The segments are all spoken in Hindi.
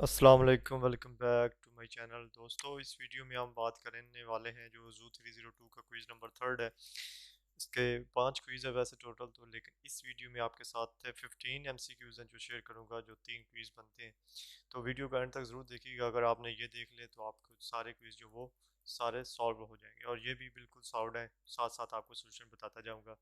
अस्सलाम वालेकुम, welcome back to my channel. दोस्तों, इस वीडियो में हम बात करने वाले हैं जो जू 302 का क्विज़ नंबर थर्ड है। इसके 5 क्विज़ है वैसे टोटल तो, लेकिन इस वीडियो में आपके साथ 15 MCQs हैं जो शेयर करूंगा, जो 3 क्विज़ बनते हैं। तो वीडियो का एंड तक ज़रूर देखिएगा। अगर आपने ये देख लिया तो आपको सारे क्विज़ जो वो सारे सॉल्व हो जाएंगे, और ये भी बिल्कुल सॉल्व है, साथ साथ आपको सोल्यूशन बताता जाऊँगा।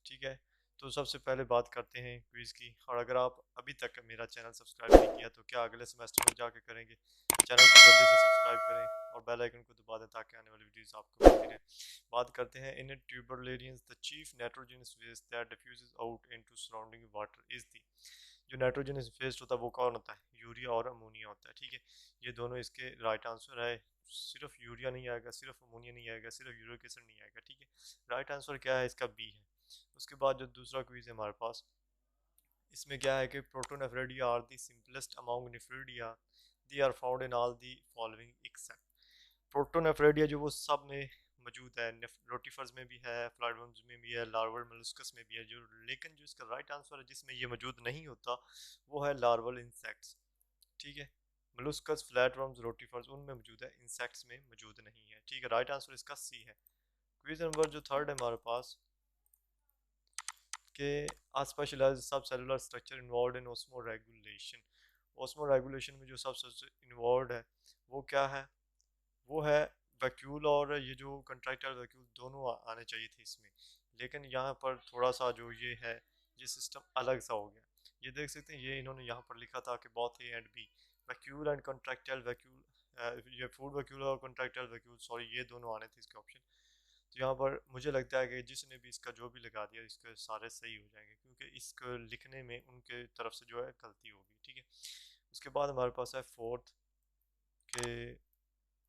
ठीक है, तो सबसे पहले बात करते हैं क्विज़ की। और अगर आप अभी तक मेरा चैनल सब्सक्राइब नहीं किया तो क्या अगले सेमेस्टर में जाके करेंगे? चैनल को जल्दी से सब्सक्राइब करें और बेल आइकन को दबा दें ताकि आने वाली वीडियोस आपको मिलती रहे। बात करते हैं in turbellarians the chief nitrogenous waste that diffuses out into surrounding water is the. जो नाइट्रोजनस वेस्ट होता है वो कौन होता है? यूरिया और अमोनिया होता है। ठीक है, ये दोनों इसके राइट आंसर है। सिर्फ यूरिया नहीं आएगा, सिर्फ अमोनिया नहीं आएगा, सिर्फ यूरिक एसिड नहीं आएगा। ठीक है, राइट आंसर क्या है इसका? बी है। उसके बाद जो दूसरा क्विज है हमारे पास, इसमें क्या है कि protonephridia are the simplest among nephridia, they are found in all the following except. Protonephridia जो वो सब में मौजूद है, रोटिफर्स में भी है, फ्लाइवर्म्स में भी है, लार्वल मोलस्कस में भी है, जो लेकिन जो इसका राइट आंसर है जिसमें ये मौजूद नहीं होता वो है लार्वल इंसेक्ट्स। ठीक है, मोलस्कस, फ्लैटवर्म्स, रोटिफर्स उनमें मौजूद है, इंसेक्ट्स में मौजूद नहीं है। ठीक है, राइट आंसर इसका सी है। क्विज नंबर जो थर्ड है हमारे पास, के आ स्पेशलाइज्ड सब cellular structure involve in osmo regulation. Osmo regulation में जो सब इन्वॉल्व है वो क्या है? वो है वैक्यूल, और ये जो कंट्रैक्टाइल वैक्यूल दोनों आने चाहिए थे इसमें, लेकिन यहाँ पर थोड़ा सा जो ये है, ये सिस्टम अलग सा हो गया। ये देख सकते हैं, ये इन्होंने यहाँ पर लिखा था कि both A and B, vacuole and contractile vacuole, ये फूड वैक्यूल और कंट्रैक्टाइल वैक्यूल, सॉरी, ये दोनों आने थे इसके ऑप्शन। तो यहाँ पर मुझे लगता है कि जिसने भी इसका जो भी लगा दिया इसके सारे सही हो जाएंगे, क्योंकि इसको लिखने में उनके तरफ से जो है गलती होगी। ठीक है, उसके बाद हमारे पास है फोर्थ के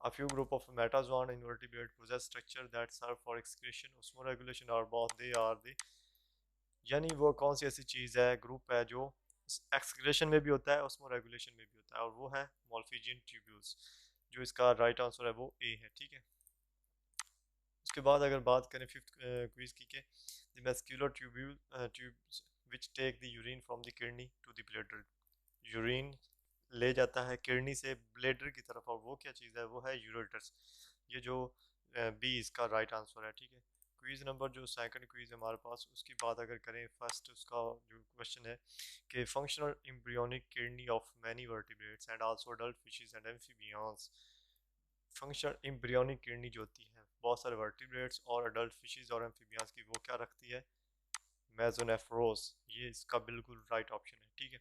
a few group of metazoan invertebrate possess structure that serve for excretion, osmoregulation or both they are the। यानी वो कौन सी ऐसी चीज़ है, ग्रुप है जो एक्सक्रेशन में भी होता है, osmoregulation में भी होता है, और वो है मॉल्फिजियन ट्यूब्यूल्स। जो इसका राइट आंसर है वो ए है। ठीक है, उसके बाद अगर बात करें फिफ्थ क्विज की, के the muscular tubes which take the urine from the kidney to the bladder. Urine ले जाता है किडनी से ब्लैडर की तरफ, और वो क्या चीज़ है? वो है यूरेटर्स। ये जो बी इसका राइट आंसर है। ठीक है, क्विज नंबर जो सेकंड क्विज है हमारे पास, उसकी बात अगर करें, फर्स्ट उसका जो क्वेश्चन है कि functional embryonic kidney of many vertebrates and also adult fishes and amphibians. Functional embryonic kidney जो होती है बहुत सारे वर्टिब्रेट्स और अडल्ट फिशेस और एम्फीबियंस की, वो क्या रखती है? मेसोनेफ्रोज। ये इसका बिल्कुल राइट ऑप्शन है। ठीक है,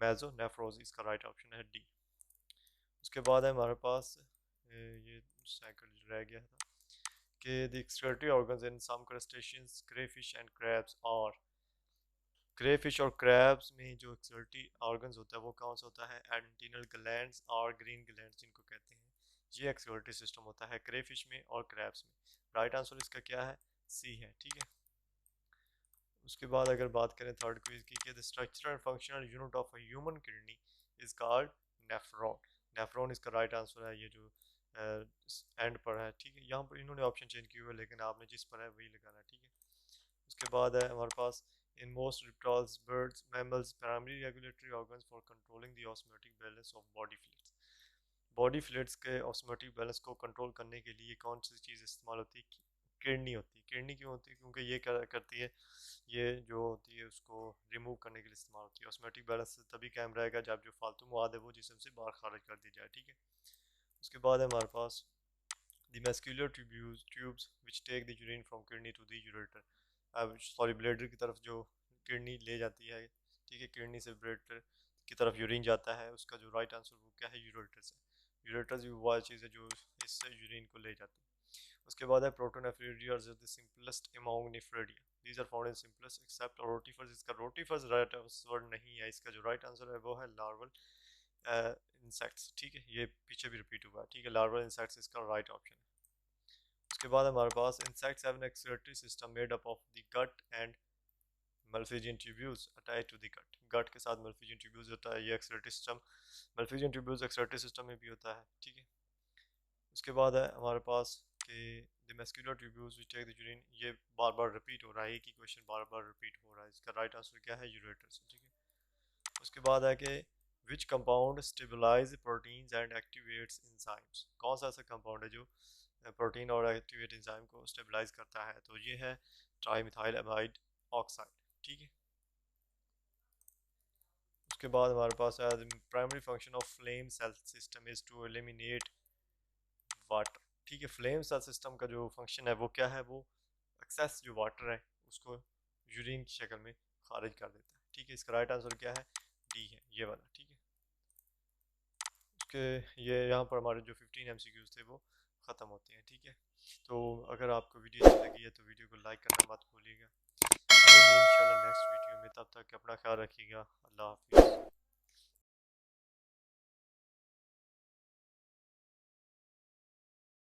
मेसोनेफ्रोज इसका राइट ऑप्शन है, डी। उसके बाद है हमारे पास ये साइकिल रह गया था कि the excretory organs in some crustaceans, crayfish and crabs और क्रेफिश और क्रैब्स में जो एक्सक्रीटरी ऑर्गन्स होता है वो कौन सा होता है? एडेंटिनल ग्लैंड्स और ग्रीन ग्लैंड्स जिनको कहते हैं, ये एक्सक्रीटरी सिस्टम होता है क्रेफिश में और क्रैब्स में। राइट आंसर इसका क्या है? सी है। ठीक है, उसके बाद अगर बात करें थर्ड क्विज की, कि the structural and functional unit of a human kidney is called nephron. Nephron इसका राइट आंसर है, ये जो एंड पर है। ठीक है, यहाँ पर इन्होंने ऑप्शन चेंज किए हुए, लेकिन आपने जिस पर है वही लगाना है। ठीक है, उसके बाद है हमारे पास, in most reptiles, birds, mammals, primary regulatory organs for controlling the osmotic balance of body fluids. Body fluids के ऑस्मोटिक बैलेंस को कंट्रोल करने के लिए कौन सी चीज़ इस्तेमाल होती है? किडनी होती है। किडनी क्यों होती है? क्योंकि ये क्या करती है, ये जो होती है उसको रिमूव करने के लिए इस्तेमाल होती है। ऑस्मेटिक बैलेंस तभी कायम रहेगा जब जो फालतू मवाद है वो जिस्म से बाहर खारिज कर दी जाए। ठीक है, उसके बाद है हमारे पास the muscular tubes which take the urine from kidney to the ureter. अब सॉरी, ब्लैडर की तरफ जो किडनी ले जाती है, ठीक है, किडनी से ब्लैडर की तरफ यूरिन जाता है, उसका जो राइट आंसर वो क्या है? यूरेटर से। यूरेटर भी वो चीज़ है जो इससे यूरिन को ले जाती है। उसके बाद है protonephridia are the simplest among nephridia, these are found in simplest except rotifers. इसका रोटिफर्स राइट आंसर नहीं है, इसका जो राइट आंसर है वो है लार्वल इंसेक्ट्स। ठीक है, ये पीछे भी रिपीट हुआ है। ठीक है, लार्वल इंसेक्ट्स इसका राइट ऑप्शन है। उसके बाद हमारे पास, insects have an excretory system made up of the gut and malpighian tubules attach to the gut. Gut के साथ मल्फिजियन ट्यूब्यूल्स होता है, ये excretory system, malpighian tubules excretory system में भी होता है। ठीक है, उसके बाद है हमारे पास कि the muscular tubules which take the urine, ये बार बार रिपीट हो रहा है, एक ही क्वेश्चन बार बार रिपीट हो रहा है, इसका राइट आंसर क्या है? यूरेटर्स। ठीक है, उसके बाद है कि which compound stabilise proteins and activates enzymes, कौन सा ऐसा कंपाउंड है जो प्रोटीन और एक्टिवेट इंजाइम को स्टेबलाइज करता है? तो ये है ट्राईमिथाइल अमाइड ऑक्साइड। ठीक है, उसके बाद हमारे पास है primary function of flame cell system is to eliminate water. ठीक है, फ्लेम सेल सिस्टम का जो फंक्शन है वो क्या है? वो एक्सेस जो वाटर है उसको यूरिन की शक्ल में खारिज कर देता है। ठीक है, इसका राइट आंसर क्या है? डी है, ये वाला। ठीक है, उसके ये यहाँ पर हमारे जो 15 MCQs थे वो ख़त्म होते हैं। ठीक है, तो अगर आपको वीडियो अच्छी लगी है तो वीडियो को लाइक करना मत भूलिएगा। मिलेंगे इंशाल्लाह नेक्स्ट वीडियो में, तब तक अपना ख्याल रखिएगा। अल्लाह हाफिज़।